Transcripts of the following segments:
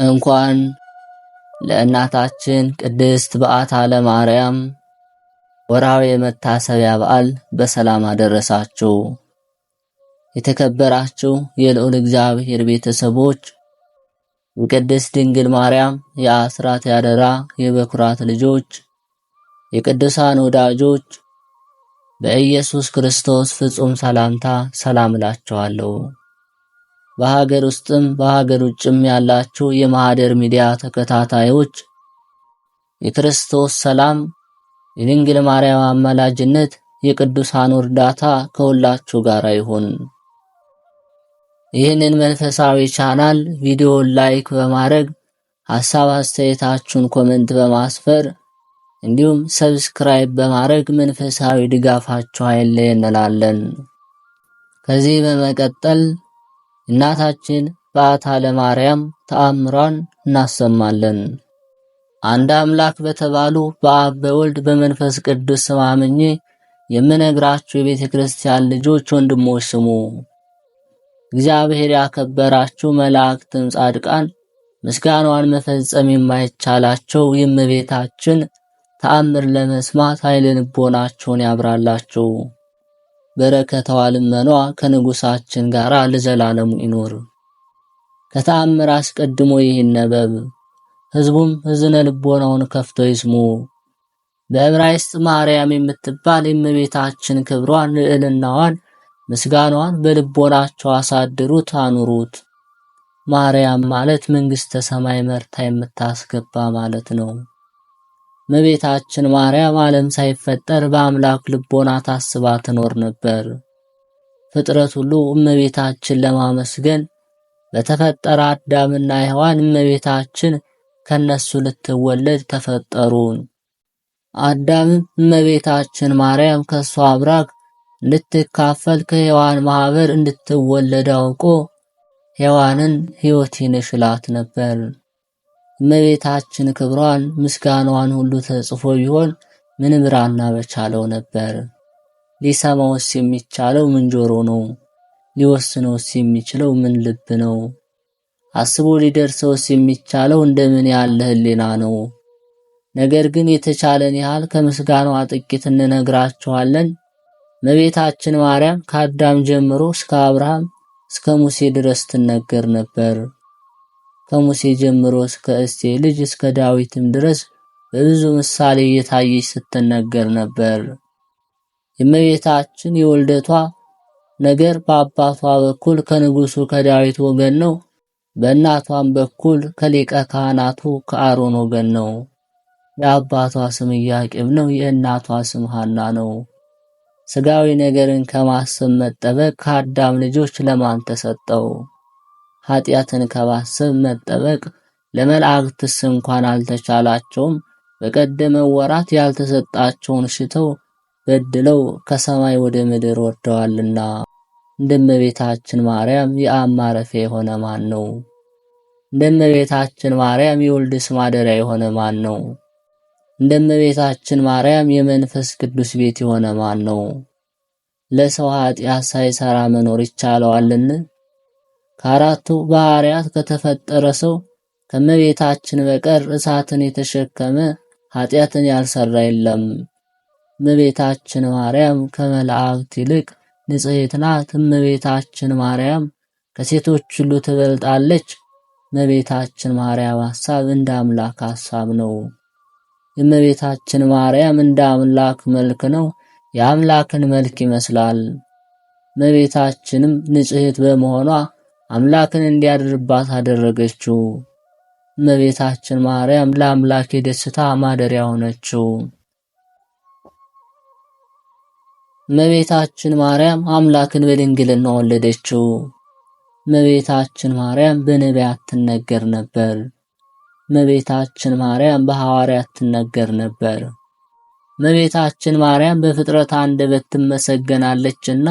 እንኳን ለእናታችን ቅድስት በዓታ ለማርያም ወርሃዊ የመታሰቢያ በዓል በሰላም አደረሳችሁ። የተከበራችሁ የልዑል እግዚአብሔር ቤተሰቦች፣ የቅድስት ድንግል ማርያም የአስራት ያደራ የበኩራት ልጆች፣ የቅዱሳን ወዳጆች በኢየሱስ ክርስቶስ ፍጹም ሰላምታ ሰላም እላችኋለሁ። በሀገር ውስጥም በሀገር ውጭም ያላችሁ የማህደር ሚዲያ ተከታታዮች የክርስቶስ ሰላም፣ የድንግል ማርያም አማላጅነት፣ የቅዱሳን እርዳታ ከሁላችሁ ጋር ይሁን። ይህንን መንፈሳዊ ቻናል ቪዲዮን ላይክ በማድረግ ሐሳብ አስተያየታችሁን ኮሜንት በማስፈር እንዲሁም ሰብስክራይብ በማድረግ መንፈሳዊ ድጋፋችሁ አይለየን እንላለን። ከዚህ በመቀጠል እናታችን በዓታ ለማርያም ተአምሯን እናሰማለን። አንድ አምላክ በተባሉ በአብ በወልድ በመንፈስ ቅዱስ ስም አምኜ የምነግራችሁ የቤተ ክርስቲያን ልጆች ወንድሞች ስሙ። እግዚአብሔር ያከበራችሁ መላእክትም ጻድቃን ምስጋናዋን መፈጸም የማይቻላቸው የእመቤታችን ተአምር ለመስማት ኃይለ ልቦናችሁን ያብራላችሁ። በረከቷ ልመኗ ከንጉሳችን ጋር ለዘላለሙ ይኖር። ከተአምር አስቀድሞ ይነበብ፣ ሕዝቡም ሕዝነ ልቦናውን ከፍቶ ይስሙ። በዕብራይስጥ ማርያም የምትባል የእመቤታችን ክብሯን፣ ልዕልናዋን፣ ምስጋናዋን በልቦናቸው አሳድሩት አኑሩት። ማርያም ማለት መንግሥተ ሰማይ መርታ የምታስገባ ማለት ነው። እመቤታችን ማርያም ዓለም ሳይፈጠር በአምላክ ልቦና ታስባ ትኖር ነበር። ፍጥረት ሁሉ እመቤታችን ለማመስገን በተፈጠረ አዳምና ሔዋን እመቤታችን ከነሱ ልትወለድ ተፈጠሩ። አዳምም እመቤታችን ማርያም ከሷ አብራክ እንድትካፈል ከሔዋን ማህበር እንድትወለድ አውቆ ሔዋንን ሕይወት ይንሽላት ነበር። እመቤታችን ክብሯን ምስጋናዋን ሁሉ ተጽፎ ቢሆን ምን ብራና በቻለው ነበር። ሊሰማውስ የሚቻለው ምን ጆሮ ነው? ሊወስነውስ የሚችለው ምን ልብ ነው? አስቦ ሊደርሰውስ የሚቻለው እንደምን ያለ ሕሊና ነው? ነገር ግን የተቻለን ያህል ከምስጋናዋ ጥቂት እንነግራችኋለን። እመቤታችን ማርያም ከአዳም ጀምሮ እስከ አብርሃም እስከ ሙሴ ድረስ ትነገር ነበር። ከሙሴ ጀምሮ እስከ እሴይ ልጅ እስከ ዳዊትም ድረስ በብዙ ምሳሌ እየታየች ስትነገር ነበር። የእመቤታችን የውልደቷ ነገር በአባቷ በኩል ከንጉሱ ከዳዊት ወገን ነው። በእናቷም በኩል ከሊቀ ካህናቱ ከአሮን ወገን ነው። የአባቷ ስም ኢያቄም ነው። የእናቷ ስም ሐና ነው። ስጋዊ ነገርን ከማሰብ መጠበቅ ከአዳም ልጆች ለማን ተሰጠው? ኃጢአትን ከማሰብ መጠበቅ ለመላእክትስ እንኳን አልተቻላቸውም። በቀደመው ወራት ያልተሰጣቸውን ሽተው በድለው ከሰማይ ወደ ምድር ወርደዋልና። እንደእመቤታችን ማርያም የአብ ማረፊያ የሆነ ማን ነው? እንደእመቤታችን ማርያም የወልድ ማደሪያ የሆነ ማን ነው? እንደእመቤታችን ማርያም የመንፈስ ቅዱስ ቤት የሆነ ማን ነው? ለሰው ኃጢአት ሳይሰራ መኖር ይቻለዋልን? ከአራቱ ባህሪያት ከተፈጠረ ሰው ከእመቤታችን በቀር እሳትን የተሸከመ ኃጢአትን ያልሰራ የለም። እመቤታችን ማርያም ከመላእክት ይልቅ ንጽሕት ናት። እመቤታችን ማርያም ከሴቶች ሁሉ ትበልጣለች። እመቤታችን ማርያም ሐሳብ እንደ አምላክ ሐሳብ ነው። የእመቤታችን ማርያም እንደ አምላክ መልክ ነው። የአምላክን መልክ ይመስላል። እመቤታችንም ንጽሕት በመሆኗ አምላክን እንዲያድርባት አደረገችው። እመቤታችን ማርያም ለአምላክ የደስታ ማደሪያ ሆነችው። እመቤታችን ማርያም አምላክን በድንግልና ወለደችው። እመቤታችን ማርያም በነቢያት ትነገር ነበር። እመቤታችን ማርያም በሐዋርያት ትነገር ነበር። እመቤታችን ማርያም በፍጥረት አንደበት ትመሰገናለችና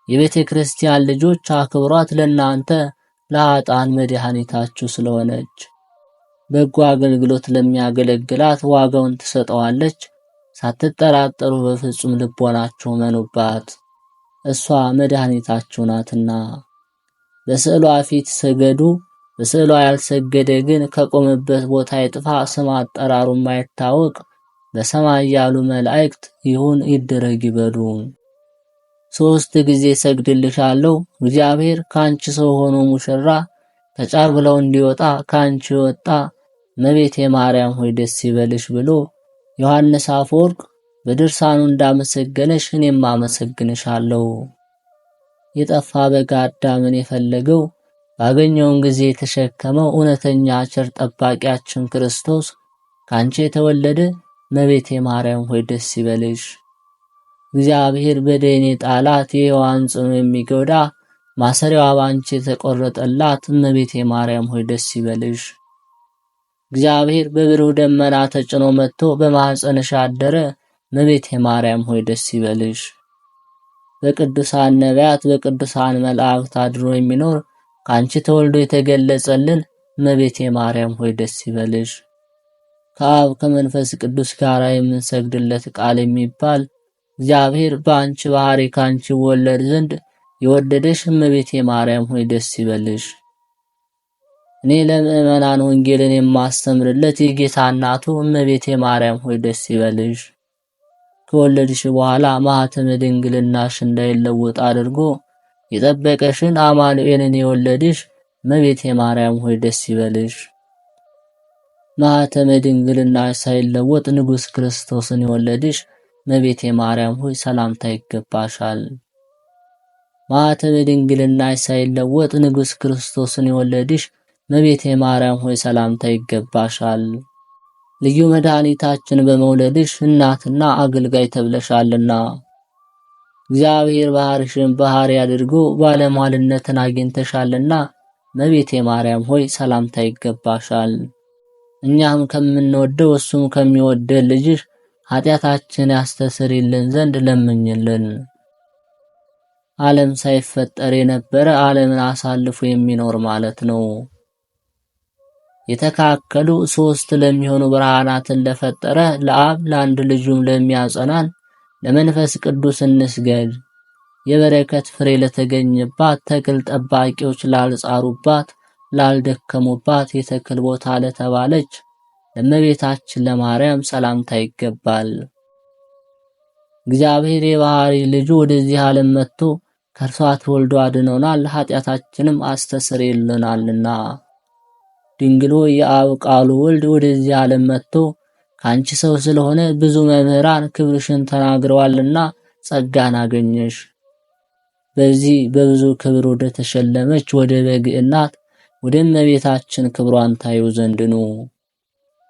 የቤተ ክርስቲያን ልጆች አክብሯት፣ ለእናንተ ለኃጥአን መድኃኒታችሁ ስለሆነች። በጎ አገልግሎት ለሚያገለግላት ዋጋውን ትሰጠዋለች። ሳትጠራጠሩ በፍጹም ልቦናችሁ መኑባት፣ እሷ መድኃኒታችሁ ናትና። በስዕሏ ፊት ስገዱ፣ በስዕሏ ያልሰገደ ግን ከቆመበት ቦታ ይጥፋ፣ ስም አጠራሩ ማይታወቅ በሰማይ ያሉ መላእክት ይሁን ይደረግ ይበሉ። 3 ጊዜ ሰግድልሻለሁ እግዚአብሔር ካንቺ ሰው ሆኖ ሙሽራ ከጫር ብለው እንዲወጣ ካንቺ ወጣ እመቤቴ ማርያም ሆይ ደስ ይበልሽ ብሎ ዮሐንስ አፈወርቅ በድርሳኑ እንዳመሰገነሽ እኔም አመሰግንሻለሁ። የጠፋ በግ አዳምን የፈለገው ባገኘውን ጊዜ የተሸከመው እውነተኛ ቸር ጠባቂያችን ክርስቶስ ካንቺ የተወለደ እመቤቴ ማርያም ሆይ ደስ ይበልሽ። እግዚአብሔር በደኔ ጣላት የሔዋን ጽኑ የሚጎዳ ማሰሪያዋ ባንቺ የተቆረጠላት እመቤቴ ማርያም ሆይ ደስ ይበልሽ። እግዚአብሔር በብሩህ ደመና ተጭኖ መጥቶ በማኅፀንሽ አደረ እመቤቴ ማርያም ሆይ ደስ ይበልሽ። በቅዱሳን ነቢያት በቅዱሳን መላእክት አድሮ የሚኖር ካንቺ ተወልዶ የተገለጸልን እመቤቴ ማርያም ሆይ ደስ ይበልሽ። ከአብ ከመንፈስ ቅዱስ ጋር የምንሰግድለት ቃል የሚባል እግዚአብሔር በአንቺ ባህሪ ካንቺ ወለድ ዘንድ የወደደሽ እመቤቴ ማርያም ሆይ ደስ ይበልሽ። እኔ ለምእመናን ወንጌልን የማስተምርለት የጌታ እናቱ እመቤቴ ማርያም ሆይ ደስ ይበልሽ። ከወለድሽ በኋላ ማኅተመ ድንግልናሽ እንዳይለወጥ አድርጎ የጠበቀሽን አማኑኤልን የወለድሽ እመቤቴ ማርያም ሆይ ደስ ይበልሽ። ማኅተመ ድንግልናሽ ሳይለወጥ ንጉሥ ክርስቶስን የወለድሽ እመቤቴ ማርያም ሆይ ሰላምታ ይገባሻል። ማኅተመ ድንግልናሽ ሳይለወጥ ንጉሥ ክርስቶስን የወለድሽ እመቤቴ ማርያም ሆይ ሰላምታ ይገባሻል። ልዩ መድኃኒታችን በመውለድሽ እናትና አገልጋይ ተብለሻልና እግዚአብሔር ባሕርሽን ባሕሪ አድርጎ ባለሟልነትን አግኝተሻልና እመቤቴ ማርያም ሆይ ሰላምታ ይገባሻል። እኛም ከምንወደው እሱም ከሚወደን ልጅሽ ኃጢአታችን ያስተሰርይልን ዘንድ ለምኝልን። ዓለም ሳይፈጠር የነበረ ዓለምን አሳልፎ የሚኖር ማለት ነው። የተካከሉ 3 ለሚሆኑ ብርሃናትን ለፈጠረ ለአብ ለአንድ ልጁም ለሚያጸናን ለመንፈስ ቅዱስ እንስገድ። የበረከት ፍሬ ለተገኘባት ተክል ጠባቂዎች ላልጻሩባት ላልደከሙባት የተክል ቦታ ለተባለች ለእመቤታችን ለማርያም ሰላምታ ይገባል። እግዚአብሔር የባህሪ ልጁ ወደዚህ ዓለም መጥቶ ከእርሷ ተወልዶ አድኖናል፣ ኃጢአታችንም አስተሰርዮልናልና። ድንግል ሆይ የአብ ቃሉ ወልድ ወደዚህ ዓለም መጥቶ ካንቺ ሰው ስለሆነ ብዙ መምህራን ክብርሽን ተናግረዋልና ጸጋን አገኘሽ። በዚህ በብዙ ክብር ወደ ተሸለመች ወደ በግ እናት ወደ እመቤታችን ክብሯን ታዩ ዘንድ ኑ።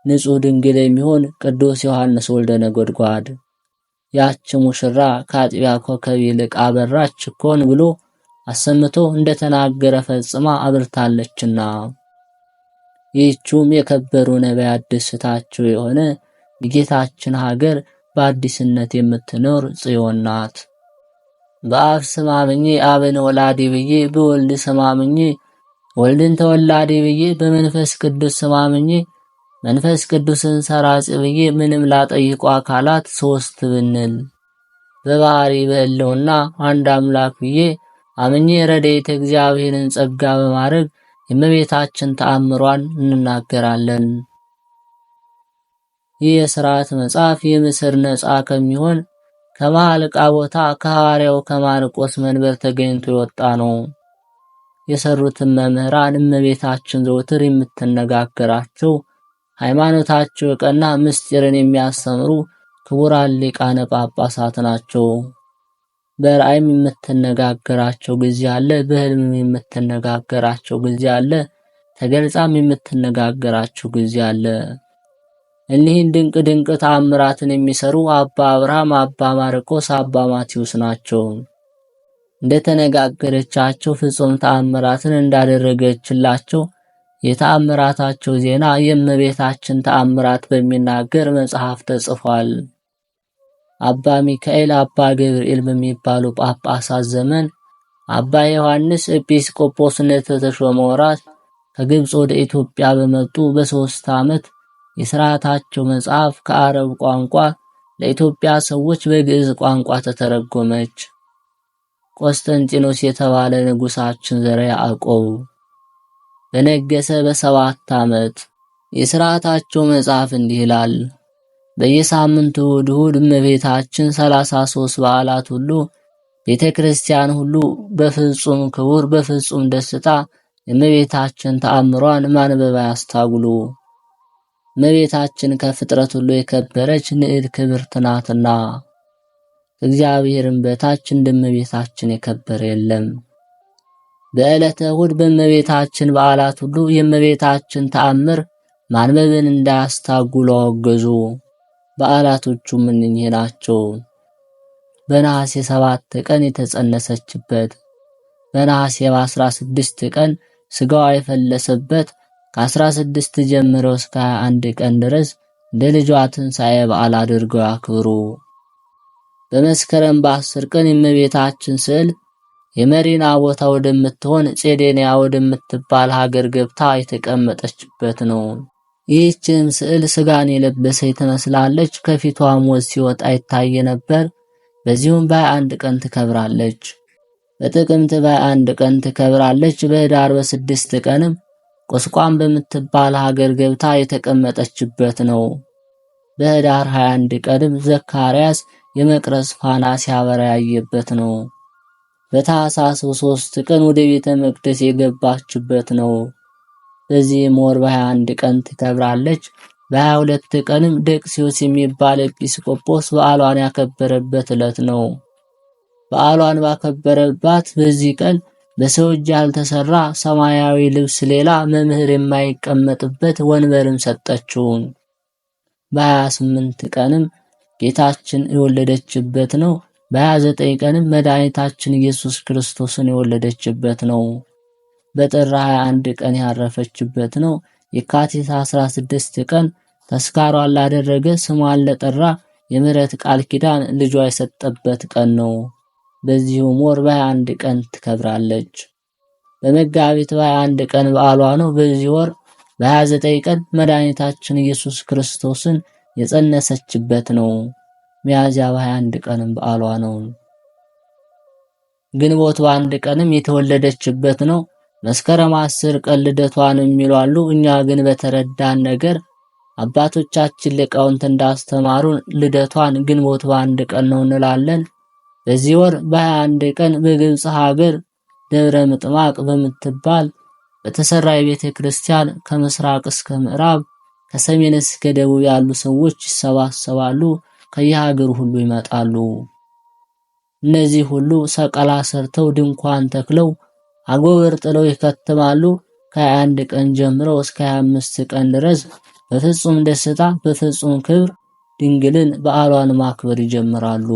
ንጹሕ ድንግል የሚሆን ቅዱስ ዮሐንስ ወልደ ነጎድጓድ ያች ሙሽራ ከአጥቢያ ኮከብ ይልቅ አበራች እኮን ብሎ አሰምቶ እንደተናገረ ፈጽማ አብርታለችና ይህችም የከበሩ ነቢያት ደስታቸው የሆነ የጌታችን ሀገር በአዲስነት የምትኖር ጽዮን ናት። በአብ ስም አምኜ አብን ወላዲ ብዬ በወልድ ስም አምኜ ወልድን ተወላዲ ብዬ በመንፈስ ቅዱስ ስም አምኜ መንፈስ ቅዱስን ሰራጽ ብዬ ምንም ላጠይቁ አካላት 3 ብንል በባህሪ በሕልውና አንድ አምላክ ብዬ አምኜ ረድኤተ እግዚአብሔርን ጸጋ በማድረግ የእመቤታችን ተአምሯን እንናገራለን። ይህ የሥርዓት መጽሐፍ የምስር ነጻ ከሚሆን ከመሃል ዕቃ ቦታ ከሐዋርያው ከማርቆስ መንበር ተገኝቶ የወጣ ነው። የሰሩትን መምህራን እመቤታችን ዘውትር የምትነጋገራቸው ሃይማኖታቸው የቀና ምስጢርን የሚያስተምሩ ክቡራን ሊቃነ ጳጳሳት ናቸው። በራእይም የምትነጋገራቸው ጊዜ አለ፣ በሕልምም የምትነጋገራቸው ጊዜ አለ፣ ተገልጻም የምትነጋገራቸው ጊዜ አለ። እኒህን ድንቅ ድንቅ ተአምራትን የሚሰሩ አባ አብርሃም፣ አባ ማርቆስ፣ አባ ማቴዎስ ናቸው። እንደተነጋገረቻቸው ፍጹም ተአምራትን እንዳደረገችላቸው የተአምራታቸው ዜና የእመቤታችን ተአምራት በሚናገር መጽሐፍ ተጽፏል። አባ ሚካኤል፣ አባ ገብርኤል በሚባሉ ጳጳሳት ዘመን አባ ዮሐንስ ኤጲስቆጶስነት በተሾመ ወራት ከግብፅ ወደ ኢትዮጵያ በመጡ በ3 ዓመት የሥርዓታቸው መጽሐፍ ከአረብ ቋንቋ ለኢትዮጵያ ሰዎች በግዕዝ ቋንቋ ተተረጎመች። ቆስጠንጢኖስ የተባለ ንጉሳችን ዘርዓ ያዕቆብ በነገሰ በ7 ዓመት። የሥርዓታቸው መጽሐፍ እንዲህ ይላል። በየሳምንቱ እሁድ እመቤታችን 33 በዓላት ሁሉ ቤተ ክርስቲያን ሁሉ በፍጹም ክቡር በፍጹም ደስታ የእመቤታችን ተአምሯን ማንበብ ያስታጉሉ። እመቤታችን ከፍጥረት ሁሉ የከበረች ንዕድ ክብርት ናትና እግዚአብሔርን በታች እንደ እመቤታችን የከበረ የለም። በዕለተ እሁድ በእመቤታችን በዓላት ሁሉ የእመቤታችን ተአምር ማንበብን እንዳያስታጉሉ አወገዙ። በዓላቶቹም እነኚህ ናቸው። በነሐሴ 7 ቀን የተጸነሰችበት፣ በነሐሴ 16 ቀን ስጋዋ የፈለሰበት፣ ከ16 ጀምሮ እስከ 21 ቀን ድረስ እንደ ልጇ ትንሣኤ በዓል አድርገው ያክብሩ። በመስከረም በ10 ቀን የእመቤታችን ስዕል የመሪና ቦታ ወደምትሆን ጼዴንያ ወደምትባል ሀገር ገብታ የተቀመጠችበት ነው። ይህችም ስዕል ስጋን የለበሰች ትመስላለች። ከፊቷ ሞት ሲወጣ ይታይ ነበር። በዚሁም በ21 ቀን ትከብራለች። በጥቅምት በ21 ቀን ትከብራለች። በኅዳር በ6 ቀንም ቁስቋም በምትባል ሀገር ገብታ የተቀመጠችበት ነው። በኅዳር 21 ቀንም ዘካርያስ የመቅረዝ ፋና ሲያበራ ያየበት ነው። በታኅሳስ 3 ቀን ወደ ቤተ መቅደስ የገባችበት ነው። በዚህም ወር በ21 ቀን ትከብራለች። በ22 ቀንም ደቅሲዮስ የሚባል ኤጲስቆጶስ በዓሏን ያከበረበት ዕለት ነው። በዓሏን ባከበረባት በዚህ ቀን በሰው እጅ ያልተሰራ ሰማያዊ ልብስ ሌላ መምህር የማይቀመጥበት ወንበርም ሰጠችው። በ28 ቀንም ጌታችን የወለደችበት ነው። በ29 ቀንም መድኃኒታችን ኢየሱስ ክርስቶስን የወለደችበት ነው። በጥር 21 ቀን ያረፈችበት ነው። የካቲት 16 ቀን ተስካሯን ላደረገ ስሟን ለጠራ የምሕረት ቃል ኪዳን ልጇ የሰጠበት ቀን ነው። በዚሁም ወር በ21 ቀን ትከብራለች። በመጋቢት በ21 ቀን በዓሏ ነው። በዚህ ወር በ29 ቀን መድኃኒታችን ኢየሱስ ክርስቶስን የጸነሰችበት ነው። ሚያዝያ በ21 ቀንም በዓሏ ነው። ግንቦት በ1 ቀንም የተወለደችበት ነው። መስከረም 10 ቀን ልደቷን የሚሉ አሉ። እኛ ግን በተረዳን ነገር አባቶቻችን ሊቃውንት እንዳስተማሩን ልደቷን ግንቦት በ1 ቀን ነው እንላለን። በዚህ ወር በ21 ቀን በግብጽ ሀገር ደብረ ምጥማቅ በምትባል በተሰራ የቤተ ክርስቲያን ከምስራቅ እስከ ምዕራብ ከሰሜን እስከ ደቡብ ያሉ ሰዎች ይሰባሰባሉ። ከየሀገሩ ሁሉ ይመጣሉ። እነዚህ ሁሉ ሰቀላ ሰርተው ድንኳን ተክለው አጎበር ጥለው ይከትማሉ። ከ21 ቀን ጀምሮ እስከ 25 ቀን ድረስ በፍጹም ደስታ በፍጹም ክብር ድንግልን በዓሏን ማክበር ይጀምራሉ።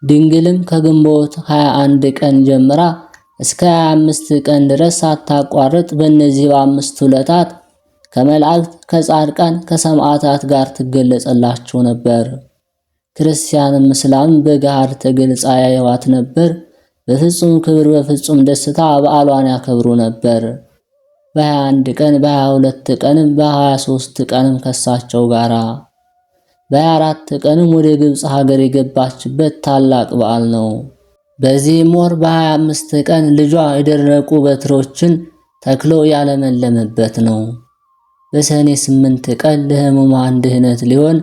ድንግልም ከግንቦት 21 ቀን ጀምራ እስከ 25 ቀን ድረስ ሳታቋርጥ በእነዚህ በ5 ዕለታት ከመላእክት ከጻድቃን ከሰማዕታት ጋር ትገለጸላቸው ነበር። ክርስቲያንም እስላም በገሃድ ተገልጻ ያዩዋት ነበር። በፍጹም ክብር በፍጹም ደስታ በዓሏን ያከብሩ ነበር። በ21 ቀን በ22 ቀንም በ23 ቀንም ከሳቸው ጋራ በ24 ቀንም ወደ ግብጽ ሀገር የገባችበት ታላቅ በዓል ነው። በዚህም ወር በ25 ቀን ልጇ የደረቁ በትሮችን ተክሎ ያለመለመበት ነው። በሰኔ 8 ቀን ለሕሙማን ድህነት ሊሆን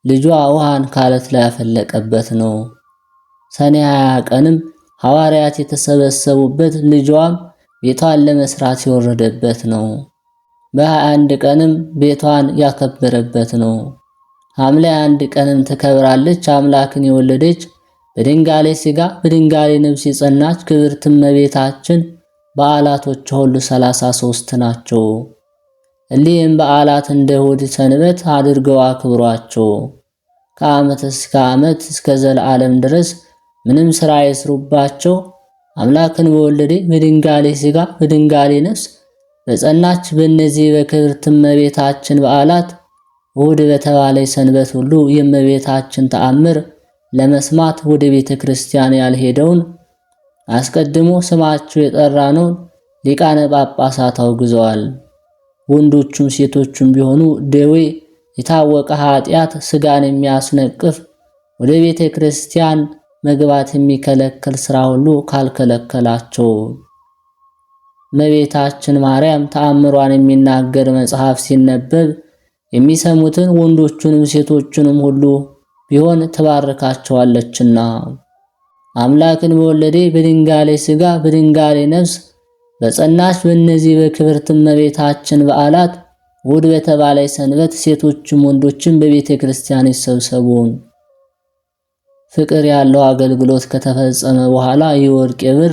ልጇ ውሃን ካለት ላይ ያፈለቀበት ነው። ሰኔ 20 ቀንም ሐዋርያት የተሰበሰቡበት ልጇም ቤቷን ለመስራት የወረደበት ነው። በ21 ቀንም ቤቷን ያከበረበት ነው። ሐምሌ 1 ቀንም ትከብራለች። አምላክን የወለደች በድንጋሌ ሥጋ በድንጋሌ ነፍስ የጸናች ክብርት እመቤታችን በዓላቶቿ ሁሉ 33 ናቸው። እሊህም በዓላት እንደ እሑድ ሰንበት አድርገው አክብሯቸው። ከዓመት እስከ ዓመት እስከ ዘለዓለም ድረስ ምንም ሥራ ይስሩባቸው። አምላክን በወለደ በድንጋሌ ሥጋ በድንጋሌ ነፍስ በጸናች በእነዚህ በክብርት እመቤታችን በዓላት እሑድ በተባለ ሰንበት ሁሉ የእመቤታችን ተአምር ለመስማት ወደ ቤተ ክርስቲያን ያልሄደውን አስቀድሞ ስማቸው የጠራነውን ሊቃነ ጳጳሳት አውግዘዋል። ወንዶቹም ሴቶቹም ቢሆኑ ደዌ፣ የታወቀ ኃጢአት፣ ስጋን የሚያስነቅፍ ወደ ቤተ ክርስቲያን መግባት የሚከለክል ሥራ ሁሉ ካልከለከላቸው እመቤታችን ማርያም ተአምሯን የሚናገር መጽሐፍ ሲነበብ የሚሰሙትን ወንዶቹንም ሴቶቹንም ሁሉ ቢሆን ትባርካቸዋለችና። አምላክን በወለደ በድንጋሌ ሥጋ በድንጋሌ ነፍስ በጸናች በእነዚህ በክብርት እመቤታችን በዓላት እሑድ በተባለች ሰንበት ሴቶችም ወንዶችም በቤተ ክርስቲያን ይሰብሰቡ። ፍቅር ያለው አገልግሎት ከተፈጸመ በኋላ የወርቅ የብር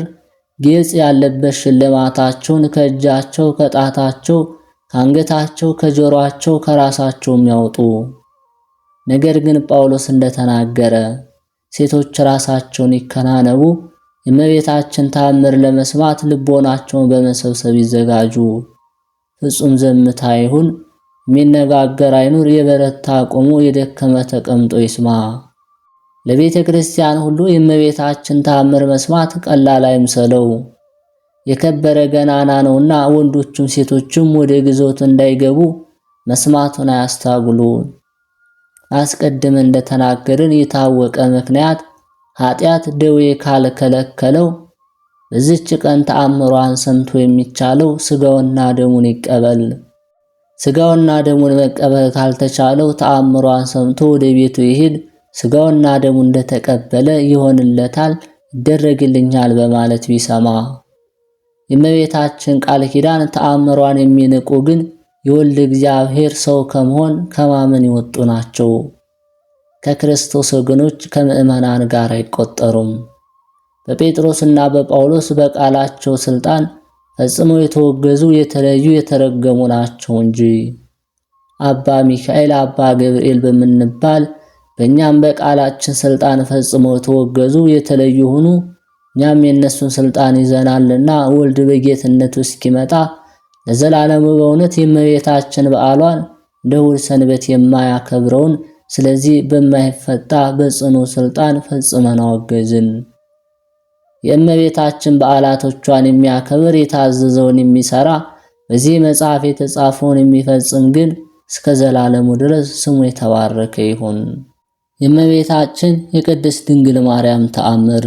ጌጥ ያለበት ሽልማታቸውን ከእጃቸው ከጣታቸው ከአንገታቸው ከጆሮአቸው ከራሳቸውም ያውጡ። ነገር ግን ጳውሎስ እንደተናገረ ሴቶች ራሳቸውን ይከናነቡ፣ የእመቤታችን ተአምር ለመስማት ልቦናቸውን በመሰብሰብ ይዘጋጁ። ፍጹም ዘምታ ይሁን፣ የሚነጋገር አይኑር፣ የበረታ ቆሞ የደከመ ተቀምጦ ይስማ። ለቤተ ክርስቲያን ሁሉ የእመቤታችን ተአምር መስማት ቀላል አይምሰለው፣ የከበረ ገናና ነውና ወንዶቹም ሴቶችም ወደ ግዞት እንዳይገቡ መስማቱን አያስታጉሉ። አስቀድመን እንደተናገርን የታወቀ ምክንያት ኃጢአት ደዌ ካልከለከለው በዚች ቀን ተአምሯን ሰምቶ የሚቻለው ሥጋውና ደሙን ይቀበል። ሥጋውና ደሙን መቀበል ካልተቻለው ተአምሯን ሰምቶ ወደ ቤቱ ይሄድ፣ ሥጋውና ደሙን እንደተቀበለ ይሆንለታል፣ ይደረግልኛል በማለት ቢሰማ። የእመቤታችን ቃል ኪዳን ተአምሯን የሚንቁ ግን የወልድ እግዚአብሔር ሰው ከመሆን ከማመን የወጡ ናቸው። ከክርስቶስ ወገኖች ከምዕመናን ጋር አይቆጠሩም። በጴጥሮስና በጳውሎስ በቃላቸው ሥልጣን ፈጽመው የተወገዙ የተለዩ የተረገሙ ናቸው እንጂ። አባ ሚካኤል አባ ገብርኤል በምንባል በእኛም በቃላችን ሥልጣን ፈጽመው የተወገዙ የተለዩ ሆኑ። እኛም የእነሱን ሥልጣን ይዘናልና ወልድ በጌትነቱ እስኪመጣ ለዘላለሙ በእውነት የእመቤታችን በዓሏን እንደ እሑድ ሰንበት የማያከብረውን ስለዚህ በማይፈታ በጽኑ ሥልጣን ፈጽመን አወገዝን። የእመቤታችን በዓላቶቿን የሚያከብር የታዘዘውን የሚሰራ በዚህ መጽሐፍ የተጻፈውን የሚፈጽም ግን እስከ ዘላለሙ ድረስ ስሙ የተባረከ ይሁን። የእመቤታችን የቅድስት ድንግል ማርያም ተአምር።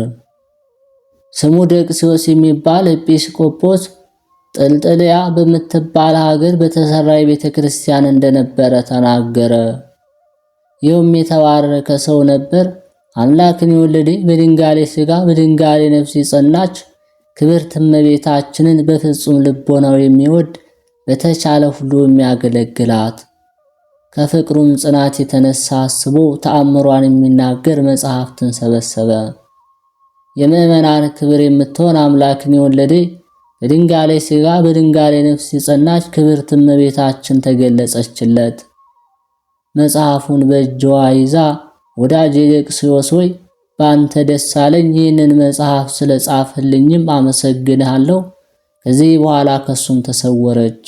ስሙ ደቅስዮስ የሚባል ኤጲስቆጶስ ጥልጥልያ በምትባል ሀገር በተሰራ የቤተ ክርስቲያን እንደነበረ ተናገረ። ይህም የተባረከ ሰው ነበር። አምላክን የወለደ በድንጋሌ ሥጋ በድንጋሌ ነፍስ የጸናች ክብርት እመቤታችንን በፍጹም ልቦናው የሚወድ በተቻለ ሁሉ የሚያገለግላት ከፍቅሩም ጽናት የተነሳ አስቦ ተአምሯን የሚናገር መጽሐፍትን ሰበሰበ። የምዕመናን ክብር የምትሆን አምላክን የወለደ በድንጋሌ ሥጋ በድንጋሌ ነፍስ የጸናች ክብርት እመቤታችን ተገለጸችለት። መጽሐፉን በእጅዋ ይዛ ወዳጄ ደቅስዮስ ሆይ በአንተ ደስ አለኝ፣ ይህንን መጽሐፍ ስለጻፍልኝም አመሰግንሃለሁ። ከዚህ በኋላ ከሱም ተሰወረች።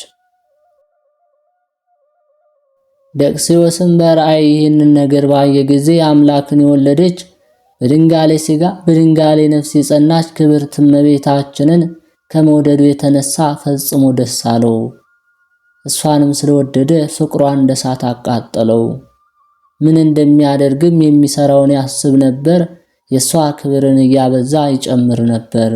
ደቅስዮስም በራእይ ይህንን ነገር ባየ ጊዜ አምላክን የወለደች በድንጋሌ ሥጋ በድንጋሌ ነፍስ የጸናች ክብርት እመቤታችንን ከመውደዱ የተነሳ ፈጽሞ ደስ አለው። እሷንም ስለወደደ ፍቅሯን እንደ እሳት አቃጠለው። ምን እንደሚያደርግም የሚሰራውን ያስብ ነበር። የሷ ክብርን እያበዛ ይጨምር ነበር።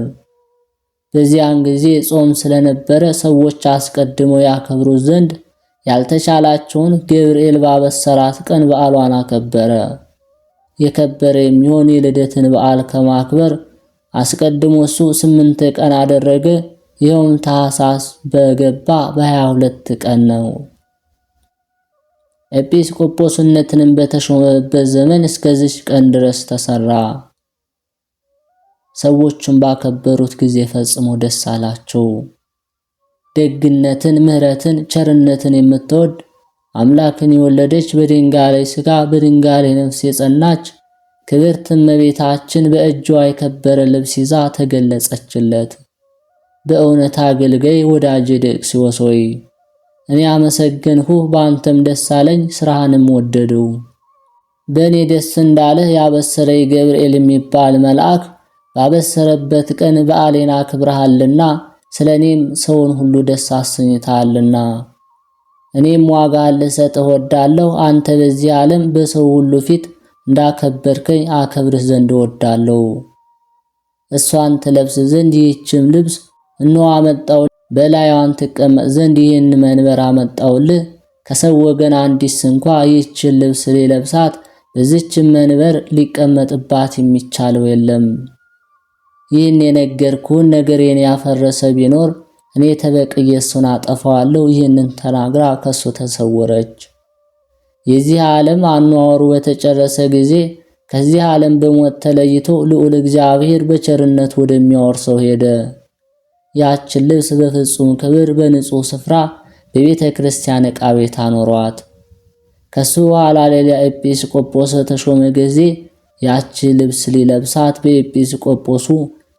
በዚያን ጊዜ ጾም ስለነበረ ሰዎች አስቀድመው ያከብሩት ዘንድ ያልተቻላቸውን ገብርኤል ባበሰራት ቀን በዓሏን አከበረ። የከበረ የሚሆን የልደትን በዓል ከማክበር አስቀድሞ እሱ 8 ቀን አደረገ። ይኸውም ታኅሳስ በገባ በ22 ቀን ነው። ኤጲስቆጶስነትንም በተሾመበት ዘመን እስከዚህ ቀን ድረስ ተሰራ። ሰዎችም ባከበሩት ጊዜ ፈጽሞ ደስ አላቸው። ደግነትን፣ ምሕረትን፣ ቸርነትን የምትወድ አምላክን የወለደች በድንጋሌ ሥጋ በድንጋሌ ነፍስ የጸናች ክብርት እመቤታችን በእጇ የከበረ ልብስ ይዛ ተገለጸችለት። በእውነት አገልጋይ ወዳጄ ደቅስዮስ ሆይ እኔ አመሰገንሁህ፣ በአንተም ደስ አለኝ፣ ሥራህንም ወደድሁ። በእኔ ደስ እንዳለ ያበሰረኝ ገብርኤል የሚባል መልአክ ባበሰረበት ቀን በዓሌን አክብረሃልና ስለ እኔም ሰውን ሁሉ ደስ አሰኝተሃልና እኔም ዋጋህን ልሰጥህ እወዳለሁ። አንተ በዚህ ዓለም በሰው ሁሉ ፊት እንዳከበርከኝ አከብርህ ዘንድ እወዳለሁ። እሷን ትለብስ ዘንድ ይህችም ልብስ እነሆ አመጣሁ። በላይዋን ትቀመጥ ዘንድ ይህን መንበር አመጣውልህ። ከሰው ወገን አንዲስ እንኳ ይህችን ልብስ ሊለብሳት በዚች መንበር ሊቀመጥባት የሚቻለው የለም። ይህን የነገርኩህን ነገሬን ያፈረሰ ቢኖር እኔ ተበቅዬ እሱን አጠፋዋለሁ። ይህንን ተናግራ ከሱ ተሰወረች። የዚህ ዓለም አኗኗሩ በተጨረሰ ጊዜ ከዚህ ዓለም በሞት ተለይቶ ልዑል እግዚአብሔር በቸርነት ወደሚያወርሰው ሄደ። ያችን ልብስ በፍጹም ክብር በንጹሕ ስፍራ በቤተ ክርስቲያን ዕቃ ቤት አኖሯት። ከሱ በኋላ ሌላ ኤጲስቆጶስ ተሾመ ጊዜ ያቺ ልብስ ሊለብሳት በኤጲስቆጶሱ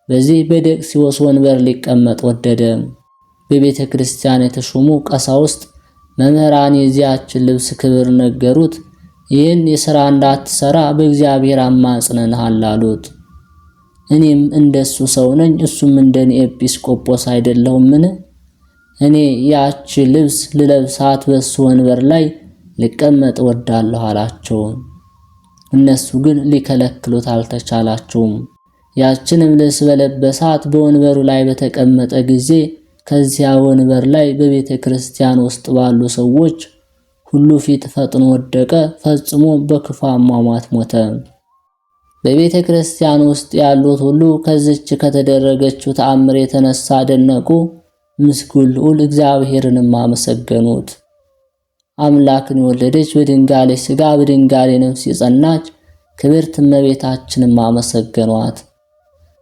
በዚህ በደቅሲዎስ ወንበር ሊቀመጥ ወደደ። በቤተ ክርስቲያን የተሾሙ ቀሳውስት መምህራን የዚያችን ልብስ ክብር ነገሩት። ይህን የሥራ እንዳትሰራ በእግዚአብሔር አማጽነንሃል አሉት። እኔም እንደሱ ሰው ነኝ፣ እሱም እንደኔ ኤጲስቆጶስ አይደለሁምን? እኔ ያቺ ልብስ ልለብሳት በሱ ወንበር ላይ ልቀመጥ ወዳለሁ አላቸው። እነሱ ግን ሊከለክሉት አልተቻላቸውም። ያችንም ልብስ በለበሳት በወንበሩ ላይ በተቀመጠ ጊዜ ከዚያ ወንበር ላይ በቤተ ክርስቲያን ውስጥ ባሉ ሰዎች ሁሉ ፊት ፈጥኖ ወደቀ። ፈጽሞ በክፉ አሟሟት ሞተ። በቤተ ክርስቲያን ውስጥ ያሉት ሁሉ ከዚች ከተደረገችው ተአምር የተነሳ አደነቁ። ምስጉን ልዑል እግዚአብሔርንም አመሰገኑት። አምላክን የወለደች በድንጋሌ ሥጋ በድንጋሌ ነፍስ የጸናች ክብርት እመቤታችንም አመሰገኗት።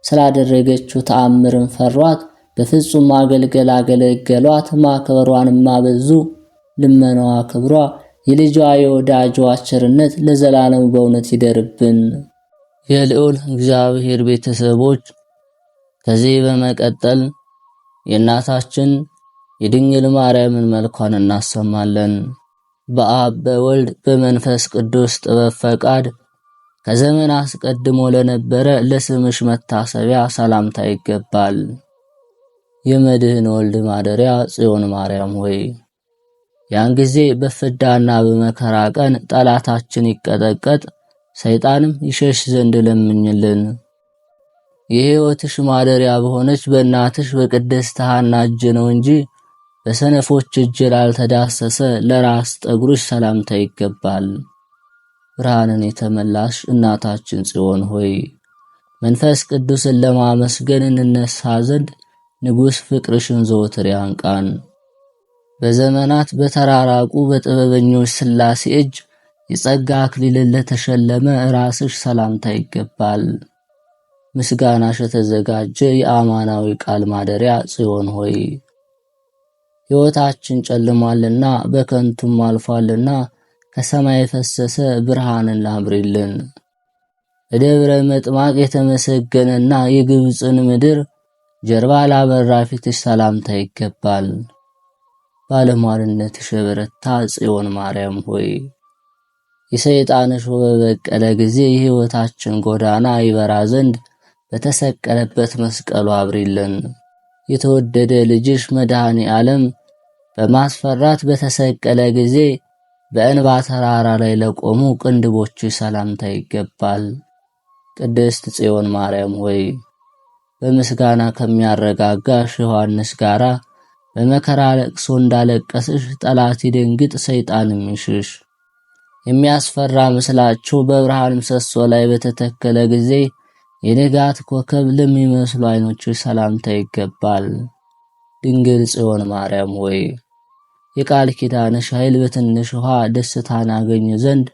ስላደረገችው ተአምርን ፈሯት። በፍጹም ማገልገል አገለገሏት። ማክበሯንም አበዙ። ልመናዋ ክብሯ የልጇ የወዳጇ ቸርነት ለዘላለም በእውነት ይደርብን። የልዑል እግዚአብሔር ቤተሰቦች ከዚህ በመቀጠል የእናታችን የድንግል ማርያምን መልኳን እናሰማለን። በአብ በወልድ በመንፈስ ቅዱስ ጥበብ ፈቃድ ከዘመን አስቀድሞ ለነበረ ለስምሽ መታሰቢያ ሰላምታ ይገባል። የመድህን ወልድ ማደሪያ ጽዮን ማርያም ሆይ ያን ጊዜ በፍዳና በመከራ ቀን ጠላታችን ይቀጠቀጥ ሰይጣንም ይሸሽ ዘንድ ለምኝልን። የሕይወትሽ ማደሪያ በሆነች በእናትሽ በቅድስት ሐና እጅ ነው እንጂ በሰነፎች እጅ ላልተዳሰሰ ለራስ ጠጉርሽ ሰላምታ ይገባል። ብርሃንን የተመላሽ እናታችን ጽዮን ሆይ መንፈስ ቅዱስን ለማመስገን እንነሳ ዘንድ ንጉሥ ፍቅርሽን ዘወትር ያንቃን። በዘመናት በተራራቁ በጥበበኞች ሥላሴ እጅ የጸጋ አክሊልን ለተሸለመ ራስሽ ሰላምታ ይገባል። ምስጋናሽ የተዘጋጀ የአማናዊ ቃል ማደሪያ ጽዮን ሆይ ሕይወታችን ጨልሟልና በከንቱም አልፏልና ከሰማይ የፈሰሰ ብርሃንን ላብሪልን። በደብረ መጥማቅ የተመሰገነና የግብፅን ምድር ጀርባ ላበራ ፊትሽ ሰላምታ ይገባል። ባለሟልነትሽ የበረታ ጽዮን ማርያም ሆይ የሰይጣንሽ በበቀለ ጊዜ የሕይወታችን ጎዳና ይበራ ዘንድ በተሰቀለበት መስቀሉ አብሪልን። የተወደደ ልጅሽ መድኃኔ ዓለም በማስፈራት በተሰቀለ ጊዜ በእንባ ተራራ ላይ ለቆሙ ቅንድቦችሽ ሰላምታ ይገባል። ቅድስት ጽዮን ማርያም ሆይ በምስጋና ከሚያረጋጋሽ ዮሐንስ ጋራ በመከራ ለቅሶ እንዳለቀስሽ ጠላት ይደንግጥ ሰይጣንም ይሽሽ። የሚያስፈራ ምስላቸው በብርሃን ምሰሶ ላይ በተተከለ ጊዜ የንጋት ኮከብ ለሚመስሉ ዓይኖችሽ ሰላምታ ይገባል። ድንግል ጽዮን ማርያም ሆይ የቃል ኪዳንሽ ኃይል በትንሽ ውሃ ደስታን አገኝ ዘንድ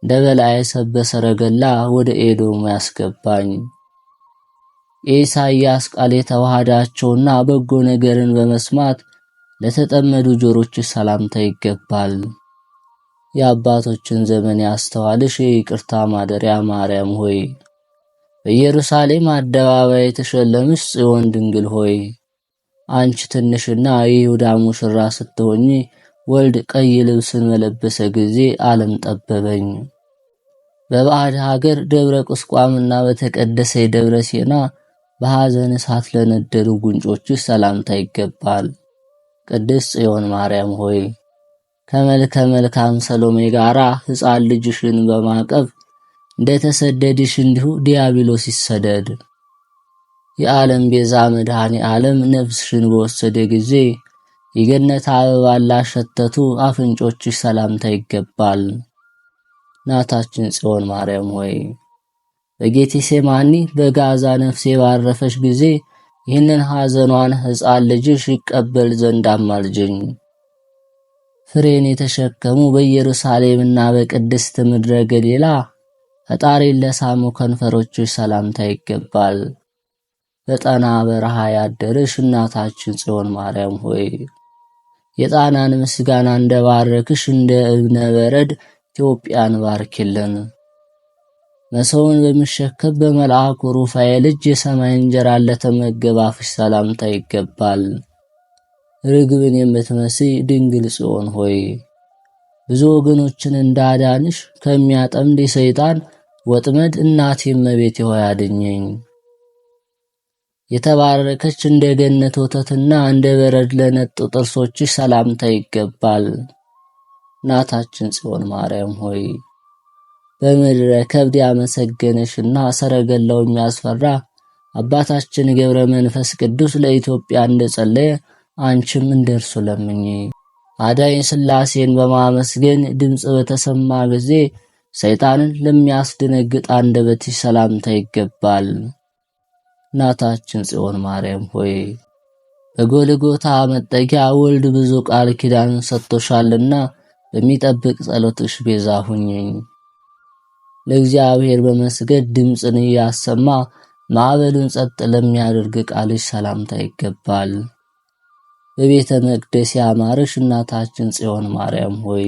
እንደ በላይ ሰብ በሰረገላ ወደ ኤዶም ያስገባኝ። የኢሳይያስ ቃል የተዋሃዳቸውና በጎ ነገርን በመስማት ለተጠመዱ ጆሮችሽ ሰላምታ ይገባል። የአባቶችን ዘመን ያስተዋልሽ የይቅርታ ማደሪያ ማርያም ሆይ በኢየሩሳሌም አደባባይ የተሸለምሽ ጽዮን ድንግል ሆይ አንቺ ትንሽና የይሁዳ ሙሽራ ስትሆኚ ወልድ ቀይ ልብስን በለበሰ ጊዜ ዓለም ጠበበኝ። በባዕድ ሀገር ደብረ ቁስቋምና በተቀደሰ የደብረ ሲና በሐዘን እሳት ለነደዱ ጉንጮችሽ ሰላምታ ይገባል። ቅድስት ጽዮን ማርያም ሆይ ከመልከ መልካም ሰሎሜ ጋራ ሕፃን ልጅሽን በማቀፍ እንደተሰደድሽ እንዲሁ ዲያብሎስ ይሰደድ። የዓለም ቤዛ መድኃኔ ዓለም ነፍስሽን በወሰደ ጊዜ የገነት አበባ ላሸተቱ አፍንጮችሽ ሰላምታ ይገባል። እናታችን ጽዮን ማርያም ሆይ በጌቴሴማኒ በጋዛ ነፍሴ ባረፈች ጊዜ ይህንን ሐዘኗን ሕፃን ልጅሽ ይቀበል ዘንድ አማልጅኝ። ፍሬን የተሸከሙ በኢየሩሳሌምና በቅድስት ምድረ ገሊላ ፈጣሪን ለሳሙ ከንፈሮችሽ ሰላምታ ይገባል። በጠና በረሃ ያደረሽ እናታችን ጽዮን ማርያም ሆይ የጣናን ምስጋና እንደባረክሽ እንደ እብነ በረድ ኢትዮጵያን ባርኪልን። መሰውን በሚሸከም በመልአኩ ሩፋኤል እጅ የሰማይ እንጀራን ለተመገበ አፍሽ ሰላምታ ይገባል። ርግብን የምትመስይ ድንግል ጽዮን ሆይ ብዙ ወገኖችን እንዳዳንሽ ከሚያጠምድ የሰይጣን ወጥመድ እናቴ እመቤቴ ሆይ አድኘኝ። የተባረከች እንደ ገነት ወተትና እንደ በረድ ለነጡ ጥርሶችሽ ሰላምታ ይገባል። እናታችን ጽዮን ማርያም ሆይ በምድረ ከብድ ያመሰገነሽና ሰረገላው የሚያስፈራ አባታችን ገብረ መንፈስ ቅዱስ ለኢትዮጵያ እንደጸለየ አንቺም እንደርሱ ለምኚ። አዳኝ ሥላሴን በማመስገን ድምጽ በተሰማ ጊዜ ሰይጣንን ለሚያስደነግጥ አንደበትሽ ሰላምታ ይገባል። እናታችን ጽዮን ማርያም ሆይ በጎልጎታ መጠጊያ ወልድ ብዙ ቃል ኪዳን ሰጥቶሻልና በሚጠብቅ ጸሎትሽ ቤዛ ሁኚኝ። ለእግዚአብሔር በመስገድ ድምጽን እያሰማ ማዕበሉን ጸጥ ለሚያደርግ ቃልሽ ሰላምታ ይገባል። በቤተ መቅደስ ያማረሽ እናታችን ጽዮን ማርያም ሆይ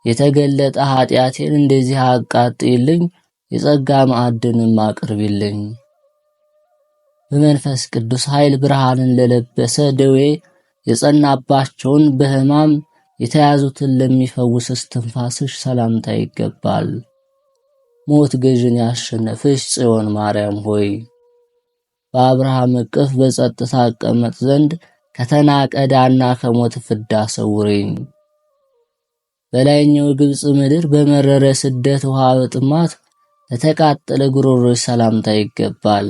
የተገለጠ ኃጢአቴን እንደዚህ አቃጥይልኝ፣ የጸጋ ማዕድንም አቅርቢልኝ። በመንፈስ ቅዱስ ኃይል ብርሃንን ለለበሰ ደዌ የጸናባቸውን በሕማም የተያዙትን ለሚፈውስ እስትንፋስሽ ሰላምታ ይገባል። ሞት ገዥን ያሸነፍሽ ጽዮን ማርያም ሆይ በአብርሃም እቅፍ በጸጥታ አቀመጥ ዘንድ ከተናቀ ዕዳና ከሞት ፍዳ ሰውሬኝ። በላይኛው ግብጽ ምድር በመረረ ስደት ውሃ በጥማት ለተቃጠለ ጉሮሮሽ ሰላምታ ይገባል።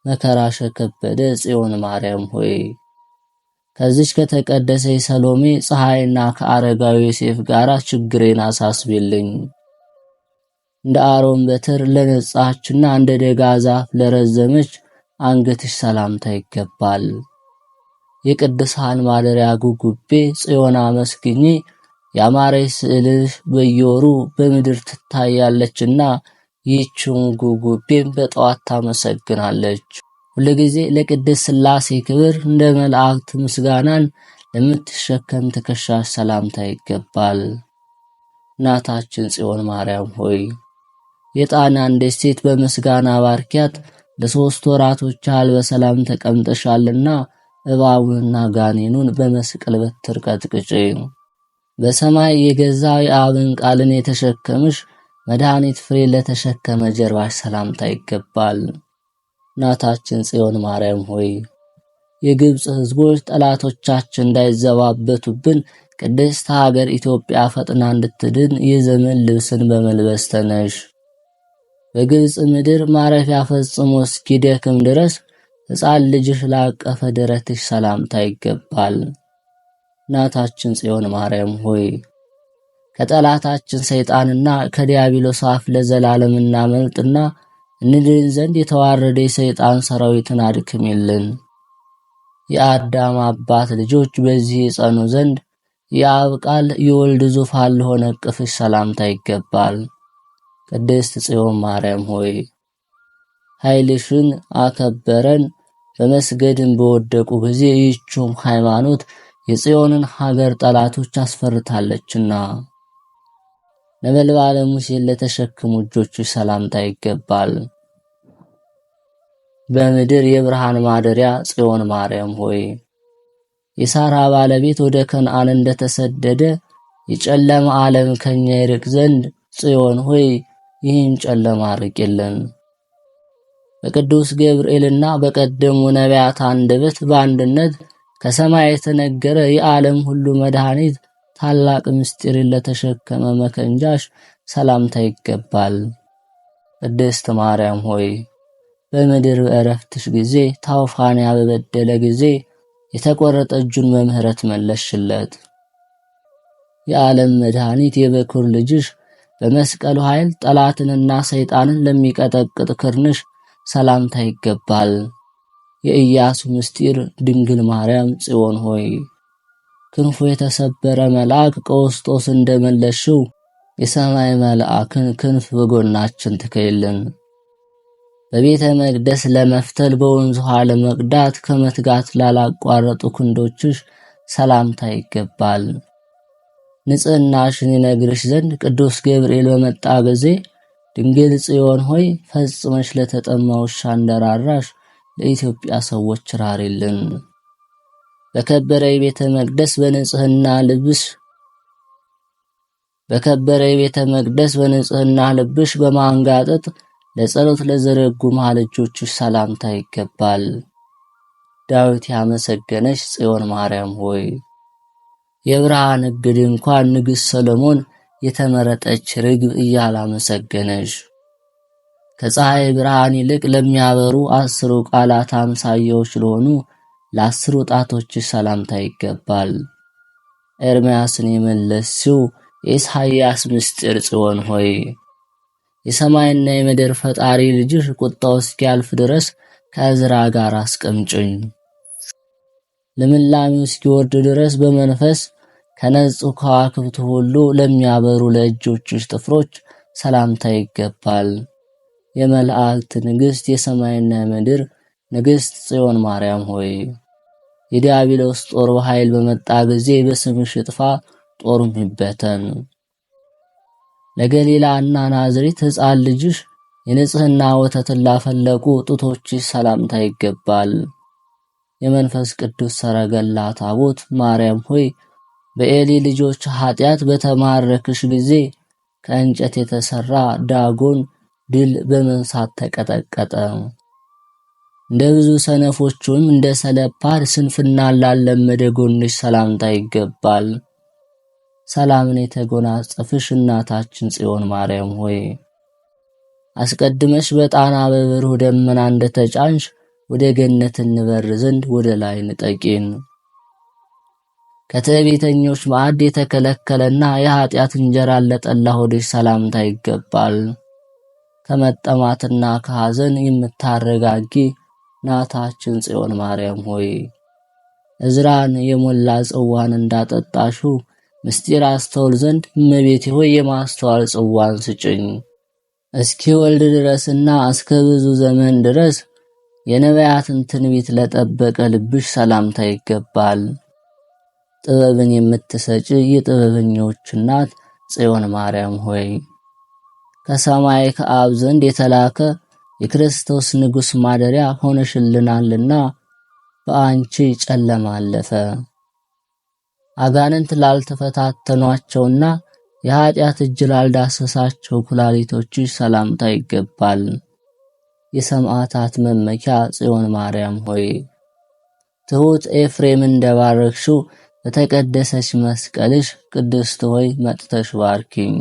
መከራሽ የከበደ ጽዮን ማርያም ሆይ ከዚች ከተቀደሰ ሰሎሜ ፀሐይና ከአረጋዊ ዮሴፍ ጋር ችግሬን አሳስቢልኝ። እንደ አሮን በትር ለነጻችና እንደ ደጋ ዛፍ ለረዘመች አንገትሽ ሰላምታ ይገባል። የቅዱሳን ማደሪያ ጉጉቤ ጽዮን አመስግኚ፣ ያማረች ስዕልሽ በየወሩ በምድር ትታያለችና ይህችውን ጉጉቤም በጠዋት ታመሰግናለች። ሁልጊዜ ለቅድስት ሥላሴ ክብር እንደ መላእክት ምስጋናን ለምትሸከም ትከሻሽ ሰላምታ ይገባል። እናታችን ጽዮን ማርያም ሆይ የጣናን ደሴት በምስጋና ባርኪያት፣ ለሶስት ወራቶች ያህል በሰላም ተቀምጠሻልና እባቡንና ጋኔኑን በመስቀል በትር ቀጥቅጪ። በሰማይ የገዛው የአብን ቃልን የተሸከምሽ መድኃኒት ፍሬ ለተሸከመ ጀርባሽ ሰላምታ ይገባል። እናታችን ጽዮን ማርያም ሆይ የግብጽ ሕዝቦች ጠላቶቻችን እንዳይዘባበቱብን ቅድስት ሀገር ኢትዮጵያ ፈጥና እንድትድን የዘመን ልብስን በመልበስ ተነሽ። በግብጽ ምድር ማረፊያ ፈጽሞ እስኪደክም ድረስ ሕፃን ልጅሽ ላቀፈ ደረትሽ ሰላምታ ይገባል። እናታችን ጽዮን ማርያም ሆይ ከጠላታችን ሰይጣንና ከዲያብሎስ አፍ ለዘላለም እናመልጥና እንድን ዘንድ የተዋረደ የሰይጣን ሰራዊትን አድክሚልን። የአዳም አባት ልጆች በዚህ የጸኑ ዘንድ የአብ ቃል የወልድ ዙፋን ለሆነ እቅፍሽ ሰላምታ ይገባል። ቅድስት ጽዮን ማርያም ሆይ ኃይልሽን አከበረን፣ በመስገድን በወደቁ ጊዜ ይህችም ሃይማኖት የጽዮንን ሀገር ጠላቶች አስፈርታለችና ነበልባለ ሙሴን ለተሸከሙ እጆችሽ ሰላምታ ይገባል። በምድር የብርሃን ማደሪያ ጽዮን ማርያም ሆይ የሳራ ባለቤት ወደ ከነዓን እንደተሰደደ የጨለማ ዓለም ከኛ ይርቅ ዘንድ ጽዮን ሆይ ይህን ጨለማ አርቅልን። በቅዱስ ገብርኤልና በቀደሙ ነቢያት አንደበት በአንድነት ከሰማይ የተነገረ የዓለም ሁሉ መድኃኒት ታላቅ ምስጢርን ለተሸከመ መከንጃሽ ሰላምታ ይገባል። ቅድስት ማርያም ሆይ በምድር በዕረፍትሽ ጊዜ ታውፋንያ በበደለ ጊዜ የተቆረጠ እጁን በምህረት መለስሽለት። የዓለም መድኃኒት የበኩር ልጅሽ በመስቀሉ ኃይል ጠላትንና ሰይጣንን ለሚቀጠቅጥ ክርንሽ ሰላምታ ይገባል። የኢያሱ ምስጢር ድንግል ማርያም ጽዮን ሆይ ክንፉ የተሰበረ መልአክ ቀውስጦስ እንደመለሽው የሰማይ መልአክን ክንፍ በጎናችን ትከይልን። በቤተ መቅደስ ለመፍተል በወንዝ ውሃ ለመቅዳት ከመትጋት ላላቋረጡ ክንዶችሽ ሰላምታ ይገባል። ንጽሕናሽን ይነግርሽ ዘንድ ቅዱስ ገብርኤል በመጣ ጊዜ ድንግል ጽዮን ሆይ ፈጽመሽ ለተጠማ ውሻ እንደራራሽ ለኢትዮጵያ ሰዎች ራሪልን። በከበረ የቤተ መቅደስ በንጽሕና ልብሽ በማንጋጠጥ ለጸሎት ለዘረጉ መሃል እጆችሽ ሰላምታ ይገባል። ዳዊት ያመሰገነሽ ጽዮን ማርያም ሆይ የብርሃን ሕግ ድንኳን ንግሥት ሰሎሞን የተመረጠች ርግብ እያላመሰገነሽ ከፀሐይ ብርሃን ይልቅ ለሚያበሩ 10 ቃላት አምሳያዎች ለሆኑ ለ10 ጣቶችሽ ሰላምታ ይገባል። ኤርምያስን የመለስሽው የኢሳይያስ ምስጢር ጽዮን ሆይ የሰማይና የምድር ፈጣሪ ልጅሽ ቁጣው እስኪያልፍ ድረስ ከዕዝራ ጋር አስቀምጭኝ። ልምላሜው እስኪወርድ ድረስ በመንፈስ ከነጹ ከዋክብት ሁሉ ለሚያበሩ ለእጆችሽ ጥፍሮች ሰላምታ ይገባል። የመላእክት ንግሥት የሰማይና የምድር ንግሥት ጽዮን ማርያም ሆይ የዲያብሎስ ጦር በኃይል በመጣ ጊዜ በስምሽ ይጥፋ፣ ጦሩም ይበተን። ለገሊላና ናዝሬት ሕፃን ልጅሽ የንጽሕና ወተትን ላፈለቁ ጡቶችሽ ሰላምታ ይገባል። የመንፈስ ቅዱስ ሰረገላ ታቦት ማርያም ሆይ በኤሊ ልጆች ኃጢአት በተማረክሽ ጊዜ ከእንጨት የተሰራ ዳጎን ድል በመንሳት ተቀጠቀጠ። እንደ ብዙ ሰነፎችም እንደ ሰለፓድ ስንፍና ላለመደ ጎንሽ ሰላምታ ይገባል። ሰላምን የተጎናጸፍሽ እናታችን ጽዮን ማርያም ሆይ አስቀድመሽ በጣና በብሩህ ደመና እንደተጫንሽ ወደ ገነት እንበር ዘንድ ወደ ላይ ንጠቂን። ከትዕቢተኞች ማዕድ የተከለከለና የኃጢአት እንጀራ ለጠላ ሆድሽ ሰላምታ ይገባል። ከመጠማትና ከሐዘን የምታረጋጊ እናታችን ጽዮን ማርያም ሆይ ዕዝራን የሞላ ጽዋን እንዳጠጣሹ ምስጢር አስተውል ዘንድ እመቤቴ ሆይ የማስተዋል ጽዋን ስጭኝ። እስኪ ወልድ ድረስና እስከ ብዙ ዘመን ድረስ የነቢያትን ትንቢት ለጠበቀ ልብሽ ሰላምታ ይገባል። ጥበብን የምትሰጪ የጥበበኞች እናት ጽዮን ማርያም ሆይ ከሰማይ ከአብ ዘንድ የተላከ የክርስቶስ ንጉሥ ማደሪያ ሆነሽልናልና በአንቺ ጨለማ አለፈ። አጋንንት ላልተፈታተኗቸውና የኃጢአት እጅ ላልዳሰሳቸው ኩላሊቶችሽ ሰላምታ ይገባል። የሰማዕታት መመኪያ ጽዮን ማርያም ሆይ ትሑት ኤፍሬም እንደባረክሽው በተቀደሰች መስቀልሽ ቅድስት ሆይ መጥተሽ ባርኪኝ።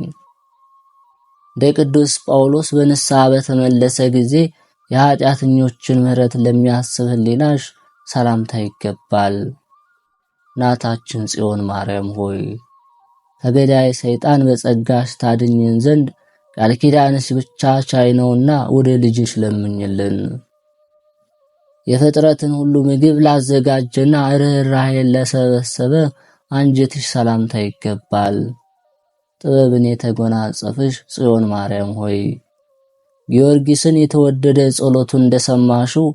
እንደ ቅዱስ ጳውሎስ በንስሐ በተመለሰ ጊዜ የኃጢአተኞችን ምሕረት ለሚያስብ ሕሊናሽ ሰላምታ ይገባል። እናታችን ጽዮን ማርያም ሆይ ከገዳይ ሰይጣን በጸጋሽ ታድኝን ዘንድ ቃል ኪዳንሽ ብቻ ቻይ ነውና ወደ ልጅሽ ለምኝልን። የፍጥረትን ሁሉ ምግብ ላዘጋጀና ርኅራኄን ለሰበሰበ አንጀትሽ ሰላምታ ይገባል። ጥበብን የተጎናጸፍሽ ጽዮን ማርያም ሆይ ጊዮርጊስን የተወደደ ጸሎቱን እንደሰማሽው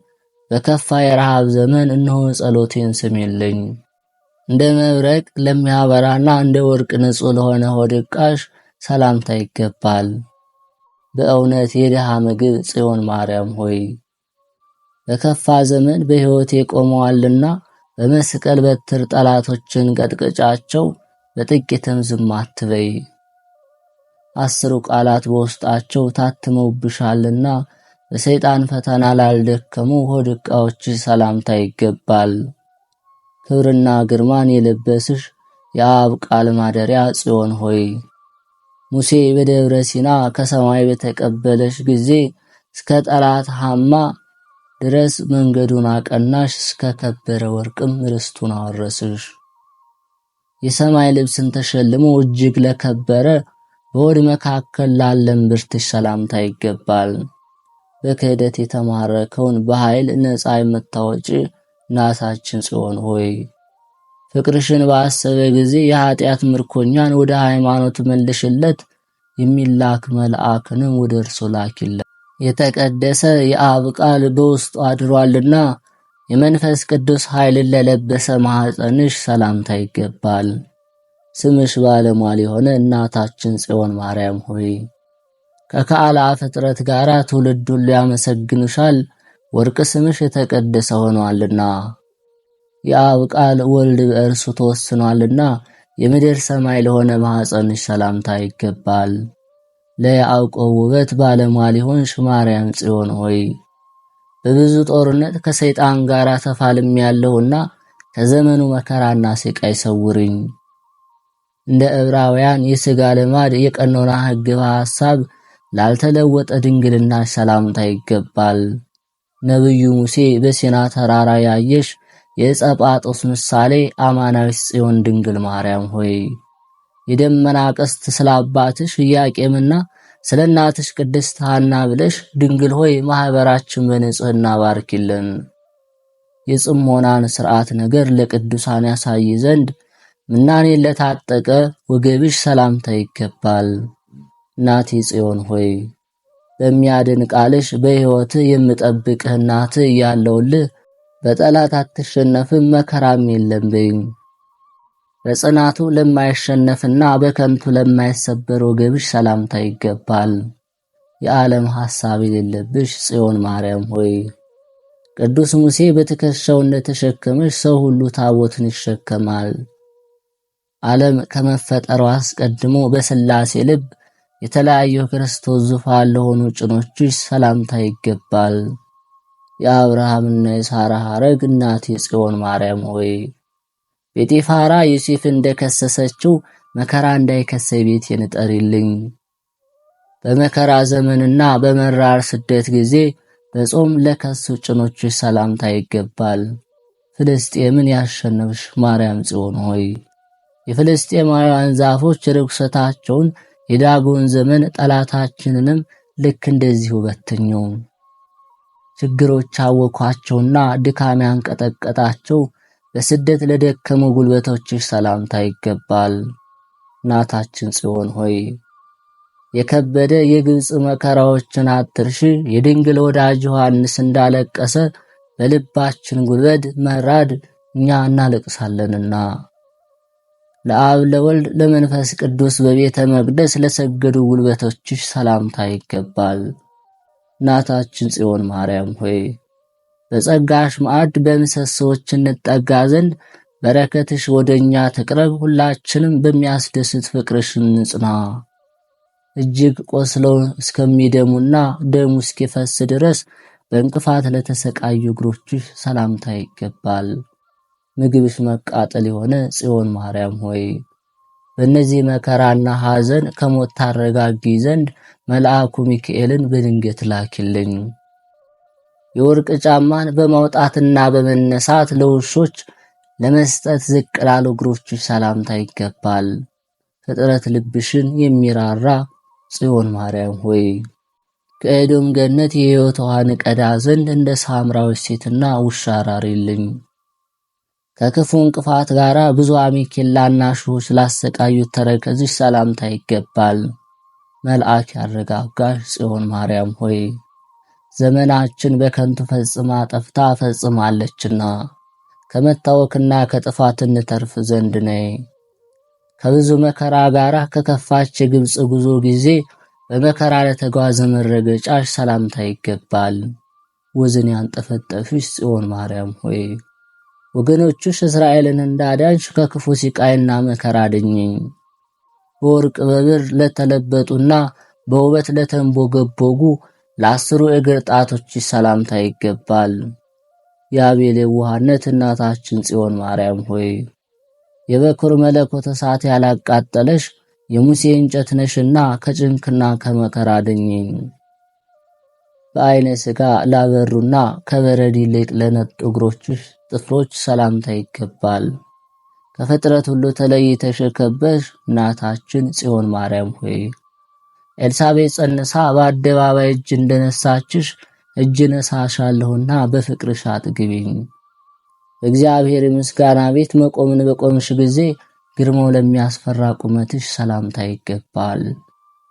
በከፋ የረሃብ ዘመን እነሆ ጸሎቴን ስሚልኝ። እንደ መብረቅ ለሚያበራና እንደ ወርቅ ንጹሕ ለሆነ ሆድቃሽ ሰላምታ ይገባል። በእውነት የድሃ ምግብ ጽዮን ማርያም ሆይ በከፋ ዘመን በሕይወቴ ቆመዋልና በመስቀል በትር ጠላቶችን ቀጥቅጫቸው፣ በጥቂትም ዝም አትበይ። 10 ቃላት በውስጣቸው ታትመውብሻልና በሰይጣን ፈተና ላልደከሙ ሆድቃዎች ሰላምታ ይገባል። ክብርና ግርማን የለበስሽ የአብ ቃል ማደሪያ ጽዮን ሆይ ሙሴ በደብረ ሲና ከሰማይ በተቀበለሽ ጊዜ እስከ ጠላት ሃማ ድረስ መንገዱን አቀናሽ፣ እስከ ከበረ ወርቅም ርስቱን አወረስሽ። የሰማይ ልብስን ተሸልሞ እጅግ ለከበረ በሆድ መካከል ላለም ብርትሽ ሰላምታ ይገባል። በክህደት የተማረከውን በኃይል ነፃ የምታወጪ እናታችን ጽዮን ሆይ ፍቅርሽን ባሰበ ጊዜ የኃጢአት ምርኮኛን ወደ ሃይማኖት መልሽለት፣ የሚላክ መልአክንም ወደ እርሱ ላኪለት። የተቀደሰ የአብ ቃል በውስጡ አድሯልና የመንፈስ ቅዱስ ኃይልን ለለበሰ ማኅፀንሽ ሰላምታ ይገባል። ስምሽ ባለሟል የሆነ እናታችን ጽዮን ማርያም ሆይ ከካላ ፍጥረት ጋር ትውልድ ሁሉ ያመሰግኑሻል፣ ወርቅ ስምሽ የተቀደሰ ሆኗልና። የአብ ቃል ወልድ በእርሱ ተወስኗልና የምድር ሰማይ ለሆነ ማኅፀንሽ ሰላምታ ይገባል። ለያዕቆብ ውበት ባለሟል የሆንሽ ማርያም ጽዮን ሆይ በብዙ ጦርነት ከሰይጣን ጋር ተፋልሜያለሁና ከዘመኑ መከራና ስቃይ ሰውርኝ። እንደ ዕብራውያን የሥጋ ልማድ የቀኖና ሕግ በሐሳብ ላልተለወጠ ድንግልናሽ ሰላምታ ይገባል። ነቢዩ ሙሴ በሲና ተራራ ያየሽ የጸጳጦስ ምሳሌ አማናዊት ጽዮን ድንግል ማርያም ሆይ የደመና ቀስት ስለ አባትሽ ኢያቄምና ስለ እናትሽ ቅድስት ሐና ብለሽ ድንግል ሆይ ማኅበራችን በንጽሕና ባርኪልን። የጽሞናን ሥርዓት ነገር ለቅዱሳን ያሳይ ዘንድ ምናኔን ለታጠቀ ወገብሽ ሰላምታ ይገባል። እናቴ ጽዮን ሆይ በሚያድን ቃልሽ በሕይወት የምጠብቅህ እናት እያለውልህ በጠላት አትሸነፍም፣ መከራም የለም በይኝ። በጽናቱ ለማይሸነፍና በከንቱ ለማይሰበር ወገብሽ ሰላምታ ይገባል። የዓለም ሐሳብ የሌለብሽ ጽዮን ማርያም ሆይ ቅዱስ ሙሴ በትከሻው እንደተሸከመሽ ሰው ሁሉ ታቦትን ይሸከማል። ዓለም ከመፈጠሩ አስቀድሞ በሥላሴ ልብ የተለያዩ ክርስቶስ ዙፋን ለሆኑ ጭኖችሽ ሰላምታ ይገባል። የአብርሃምና የሳራ ሐረግ እናቴ ጽዮን ማርያም ሆይ ጴጢፋራ ዮሴፍ እንደከሰሰችው መከራ እንዳይከሰይ ቤቴን እጠሪልኝ። በመከራ ዘመንና በመራር ስደት ጊዜ በጾም ለከሱ ጭኖችሽ ሰላምታ ይገባል። ፍልስጤምን ያሸነፍሽ ማርያም ጽዮን ሆይ የፍልስጤማውያን ዛፎች ርኩሰታቸውን የዳጎን ዘመን ጠላታችንንም ልክ እንደዚሁ በትኘው። ችግሮች አወኳቸውና ድካም ያንቀጠቀጣቸው በስደት ለደከሙ ጉልበቶችሽ ሰላምታ ይገባል። እናታችን ጽዮን ሆይ የከበደ የግብጽ መከራዎችን አትርሺ። የድንግል ወዳጅ ዮሐንስ እንዳለቀሰ በልባችን ጉልበት መራድ እኛ እናለቅሳለንና። ለአብ ለወልድ ለመንፈስ ቅዱስ በቤተ መቅደስ ለሰገዱ ጉልበቶችሽ ሰላምታ ይገባል። እናታችን ጽዮን ማርያም ሆይ በጸጋሽ ማዕድ በምሰሶዎች እንጠጋ ዘንድ በረከትሽ ወደኛ ትቅረብ። ሁላችንም በሚያስደስት ፍቅርሽ እንጽና። እጅግ ቆስለው እስከሚደሙና ደሙ እስኪፈስ ድረስ በእንቅፋት ለተሰቃዩ እግሮችሽ ሰላምታ ይገባል። ምግብሽ መቃጠል የሆነ ጽዮን ማርያም ሆይ በእነዚህ መከራና ሐዘን ከሞት ታረጋጊ ዘንድ መልአኩ ሚካኤልን በድንገት ላኪልኝ። የወርቅ ጫማን በማውጣትና በመነሳት ለውሾች ለመስጠት ዝቅ ላሉ እግሮችሽ ሰላምታ ይገባል። ፍጥረት ልብሽን የሚራራ ጽዮን ማርያም ሆይ ከኤዶም ገነት የሕይወት ውሃን ቀዳ ዘንድ እንደ ሳምራዊት ሴትና ውሻ ራሪልኝ። ከክፉ እንቅፋት ጋር ብዙ አሜኬላና ሾሆች ላሰቃዩት ተረከዝሽ ሰላምታ ይገባል። መልአክ ያረጋጋሽ ጽዮን ማርያም ሆይ ዘመናችን በከንቱ ፈጽማ ጠፍታ ፈጽማለችና ከመታወክና ከጥፋት እንተርፍ ዘንድ ነይ። ከብዙ መከራ ጋር ከከፋች የግብጽ ጉዞ ጊዜ በመከራ ለተጓዘ መረገጫሽ ሰላምታ ይገባል። ወዝን ያንጠፈጠፍሽ ጽዮን ማርያም ሆይ ወገኖችሽ እስራኤልን እንዳዳንሽ ከክፉ ሲቃይና መከራ አድኝኝ። በወርቅ በብር ለተለበጡና በውበት ለተንቦገቦጉ ለአስሩ እግር ጣቶችሽ ሰላምታ ይገባል። የአቤል የዋህነት እናታችን ጽዮን ማርያም ሆይ የበኩር መለኮት እሳት ያላቃጠለሽ የሙሴ እንጨት ነሽና ከጭንቅና ከመከራ አድኝኝ። በዓይነ ሥጋ ላበሩና ከበረድ ይልቅ ለነጡ እግሮችሽ ጥፍሮች ሰላምታ ይገባል። ከፍጥረት ሁሉ ተለይተሽ የከበርሽ እናታችን ጽዮን ማርያም ሆይ ኤልሳቤጥ ጸንሳ በአደባባይ እጅ እንደነሳችሽ እጅ ነሳሻለሁና በፍቅርሽ አጥግቢኝ። በእግዚአብሔር የምስጋና ቤት መቆምን በቆምሽ ጊዜ ግርማው ለሚያስፈራ ቁመትሽ ሰላምታ ይገባል።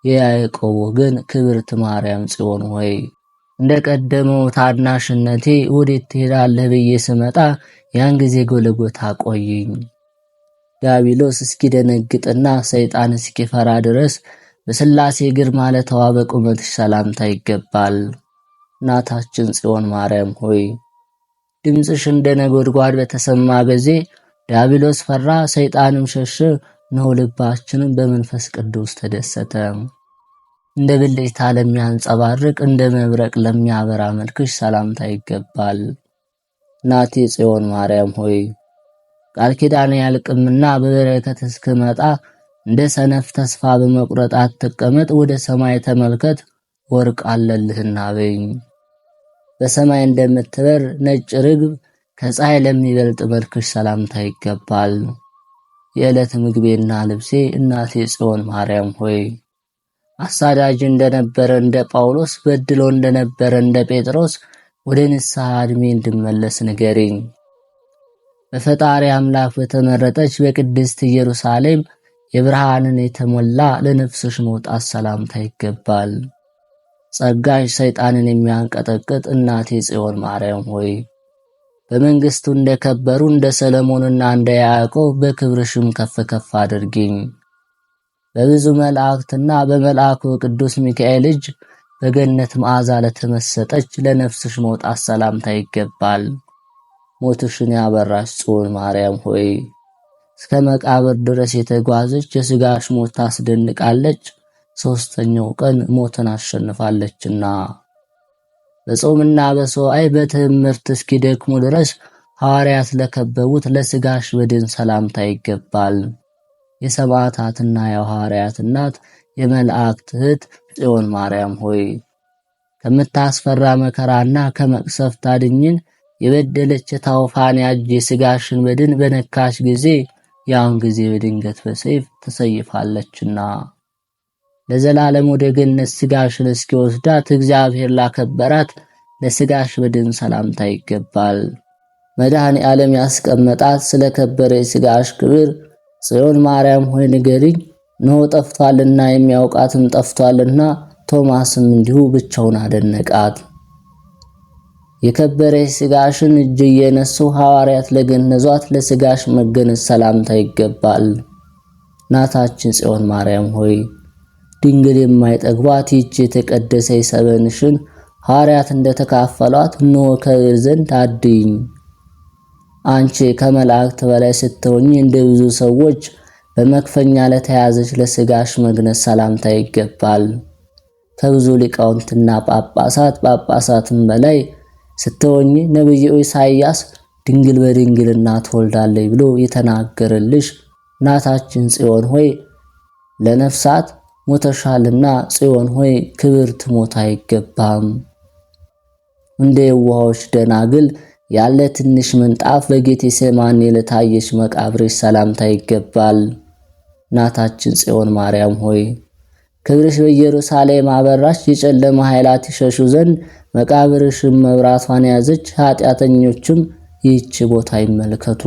የያዕቆብ ወገን ክብርት ማርያም ጽዮን ሆይ እንደ ቀደመው ታናሽነቴ ወዴት ትሄዳለህ ብዬ ስመጣ ያን ጊዜ ጎልጎታ ቆይኝ። ዲያብሎስ እስኪደነግጥና ሰይጣን እስኪፈራ ድረስ በሥላሴ ግርማ ለተዋበ ቁመትሽ ሰላምታ ይገባል። እናታችን ጽዮን ማርያም ሆይ ድምፅሽ እንደ ነጎድጓድ በተሰማ ጊዜ ዲያብሎስ ፈራ፣ ሰይጣንም ሸሸ። ነው ልባችንም በመንፈስ ቅዱስ ተደሰተ። እንደ ብልጭታ ለሚያንጸባርቅ እንደ መብረቅ ለሚያበራ መልክሽ ሰላምታ ይገባል። እናቴ ጽዮን ማርያም ሆይ ቃል ኪዳኔ ያልቅምና በበረከት እስክመጣ እንደ ሰነፍ ተስፋ በመቁረጥ አትቀመጥ፣ ወደ ሰማይ ተመልከት ወርቅ አለልህና በይኝ። በሰማይ እንደምትበር ነጭ ርግብ ከፀሐይ ለሚበልጥ መልክሽ ሰላምታ ይገባል። የዕለት ምግቤና ልብሴ እናቴ ጽዮን ማርያም ሆይ አሳዳጅ እንደነበረ እንደ ጳውሎስ በድሎ እንደነበረ እንደ ጴጥሮስ ወደ ንስሐ ዕድሜ እንድመለስ ንገሪኝ። በፈጣሪ አምላክ በተመረጠች በቅድስት ኢየሩሳሌም የብርሃንን የተሞላ ለነፍስሽ መውጣት ሰላምታ ይገባል። ጸጋሽ ሰይጣንን የሚያንቀጠቅጥ እናቴ ጽዮን ማርያም ሆይ በመንግስቱ እንደከበሩ እንደ ሰለሞንና እንደ ያዕቆብ በክብርሽም ከፍ ከፍ አድርጊኝ። በብዙ መላእክትና በመልአኩ ቅዱስ ሚካኤል እጅ በገነት መዓዛ ለተመሰጠች ለነፍስሽ መውጣት ሰላምታ ይገባል። ሞትሽን ያበራሽ ጽዮን ማርያም ሆይ እስከ መቃብር ድረስ የተጓዘች የሥጋሽ ሞት ታስደንቃለች። ሦስተኛው ቀን ሞትን አሸንፋለችና በጾምና በሰዋዕይ በትምህርት እስኪደክሙ ድረስ ሐዋርያት ለከበቡት ለሥጋሽ በድን ሰላምታ ይገባል። የሰማዕታትና የሐዋርያት እናት የመላእክት እህት ጽዮን ማርያም ሆይ ከምታስፈራ መከራና ከመቅሰፍት አድኝን። የበደለች የታውፋንያ እጅ የሥጋሽን በድን በነካሽ ጊዜ ያን ጊዜ በድንገት በሰይፍ ተሰይፋለችና ለዘላለም ወደ ገነት ሥጋሽን እስኪወስዳት እግዚአብሔር ላከበራት ለሥጋሽ በድን ሰላምታ ይገባል። መድኃኔ ዓለም ያስቀመጣት ስለከበረ የሥጋሽ ክብር ጽዮን ማርያም ሆይ ንገሪኝ። እነሆ ጠፍቷልና የሚያውቃትም ጠፍቷልና። ቶማስም እንዲሁ ብቻውን አደነቃት። የከበረ ሥጋሽን እጅ እየነሱ ሐዋርያት ለገነዟት ለሥጋሽ መገነዝ ሰላምታ ይገባል። እናታችን ጽዮን ማርያም ሆይ ድንግል የማይጠግቧት ይህች የተቀደሰ ሰበንሽን ሐዋርያት እንደተካፈሏት እነሆ ከብር ዘንድ አድይኝ። አንቺ ከመላእክት በላይ ስትሆኚ እንደ ብዙ ሰዎች በመክፈኛ ለተያዘች ለሥጋሽ መግነዝ ሰላምታ ይገባል። ከብዙ ሊቃውንትና ጳጳሳትም በላይ ስትሆኚ ነቢዩ ኢሳይያስ ድንግል በድንግልና ትወልዳለች ብሎ የተናገረልሽ እናታችን ጽዮን ሆይ ለነፍሳት ሞተሻልና ጽዮን ሆይ ክብርት ሞት አይገባም። እንደ የዋሆች ደናግል ያለ ትንሽ ምንጣፍ በጌቴሴማኒ ለታየች መቃብርሽ ሰላምታ ይገባል። እናታችን ጽዮን ማርያም ሆይ ክብርሽ በኢየሩሳሌም አበራሽ፣ የጨለማ ኃይላት ይሸሹ ዘንድ መቃብርሽም መብራቷን ያዘች። ኃጢአተኞችም ይህች ቦታ ይመልከቱ።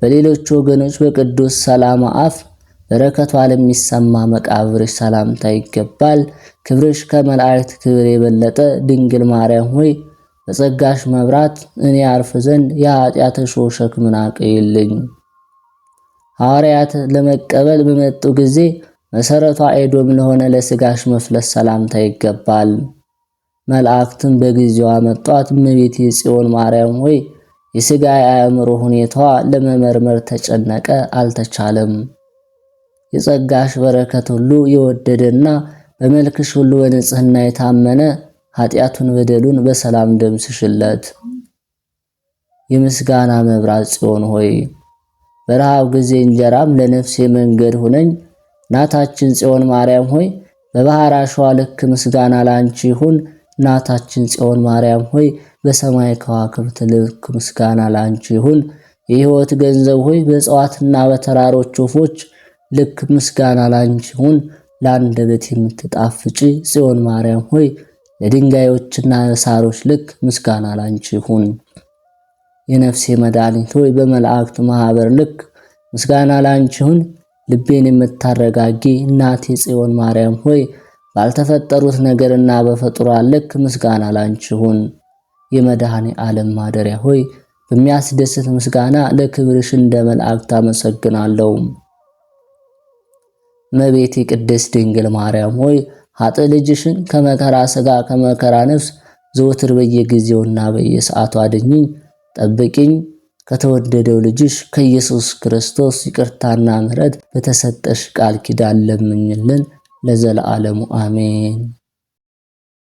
በሌሎች ወገኖች በቅዱስ ሰላማ አፍ በረከቷ ለሚሰማ መቃብርሽ ሰላምታ ይገባል። ክብርሽ ከመላእክት ክብር የበለጠ ድንግል ማርያም ሆይ በጸጋሽ መብራት እኔ አርፍ ዘንድ የኃጢአትሽ ሸክምን አቅይልኝ። ሐዋርያት ለመቀበል በመጡ ጊዜ መሰረቷ ኤዶም ለሆነ ለሥጋሽ መፍለስ ሰላምታ ይገባል። መላእክትም በጊዜዋ መጧት። እመቤቴ ጽዮን ማርያም ሆይ የሥጋ የአእምሮ ሁኔታዋ ለመመርመር ተጨነቀ፣ አልተቻለም። የጸጋሽ በረከት ሁሉ የወደደና በመልክሽ ሁሉ በንጽህና የታመነ ኃጢአቱን በደሉን በሰላም ደምስሽለት። የምስጋና መብራት ጽዮን ሆይ በረሃብ ጊዜ እንጀራም ለነፍሴ መንገድ ሁነኝ። እናታችን ጽዮን ማርያም ሆይ በባህር አሸዋ ልክ ምስጋና ላንቺ ይሁን። እናታችን ጽዮን ማርያም ሆይ በሰማይ ከዋክብት ልክ ምስጋና ላንቺ ይሁን። የሕይወት ገንዘብ ሆይ በእጽዋትና በተራሮች ወፎች ልክ ምስጋና ላንቺ ይሁን። ለአንደበት የምትጣፍጪ ጽዮን ማርያም ሆይ ለድንጋዮችና ለሳሮች ልክ ምስጋና ላንቺ ይሁን። የነፍሴ መድኃኒት ሆይ በመላእክት ማህበር ልክ ምስጋና ላንቺ ይሁን። ልቤን የምታረጋጊ እናቴ ጽዮን ማርያም ሆይ ባልተፈጠሩት ነገርና በፍጡራን ልክ ምስጋና ላንቺ ይሁን። የመድኃኔ ዓለም ማደሪያ ሆይ በሚያስደስት ምስጋና ለክብርሽ እንደ መላእክት አመሰግናለሁ። እመቤቴ ቅድስት ድንግል ማርያም ሆይ ኃጥእ ልጅሽን ከመከራ ሥጋ ከመከራ ነፍስ ዘወትር በየጊዜውና በየሰዓቱ አድኝኝ ጠብቂኝ። ከተወደደው ልጅሽ ከኢየሱስ ክርስቶስ ይቅርታና ምሕረት በተሰጠሽ ቃል ኪዳን ለምኝልን ለዘለዓለሙ አሜን።